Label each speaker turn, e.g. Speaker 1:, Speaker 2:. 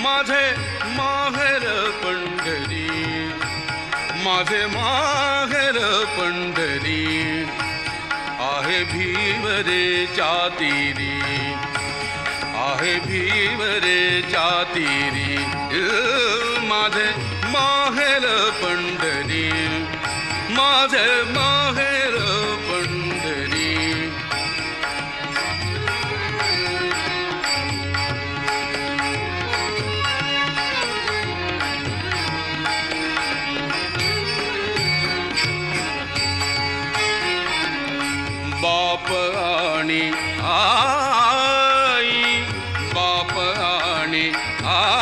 Speaker 1: माझे माहेर पंढरी, माझे माहेर पंढरी, आहे भीवरेच्या तीरी, आहे भीवरेच्या तीरी, माझे माहेर पंढरी, माझे माहेर पंढरी. बाप आणि आई, बाप आणि आई,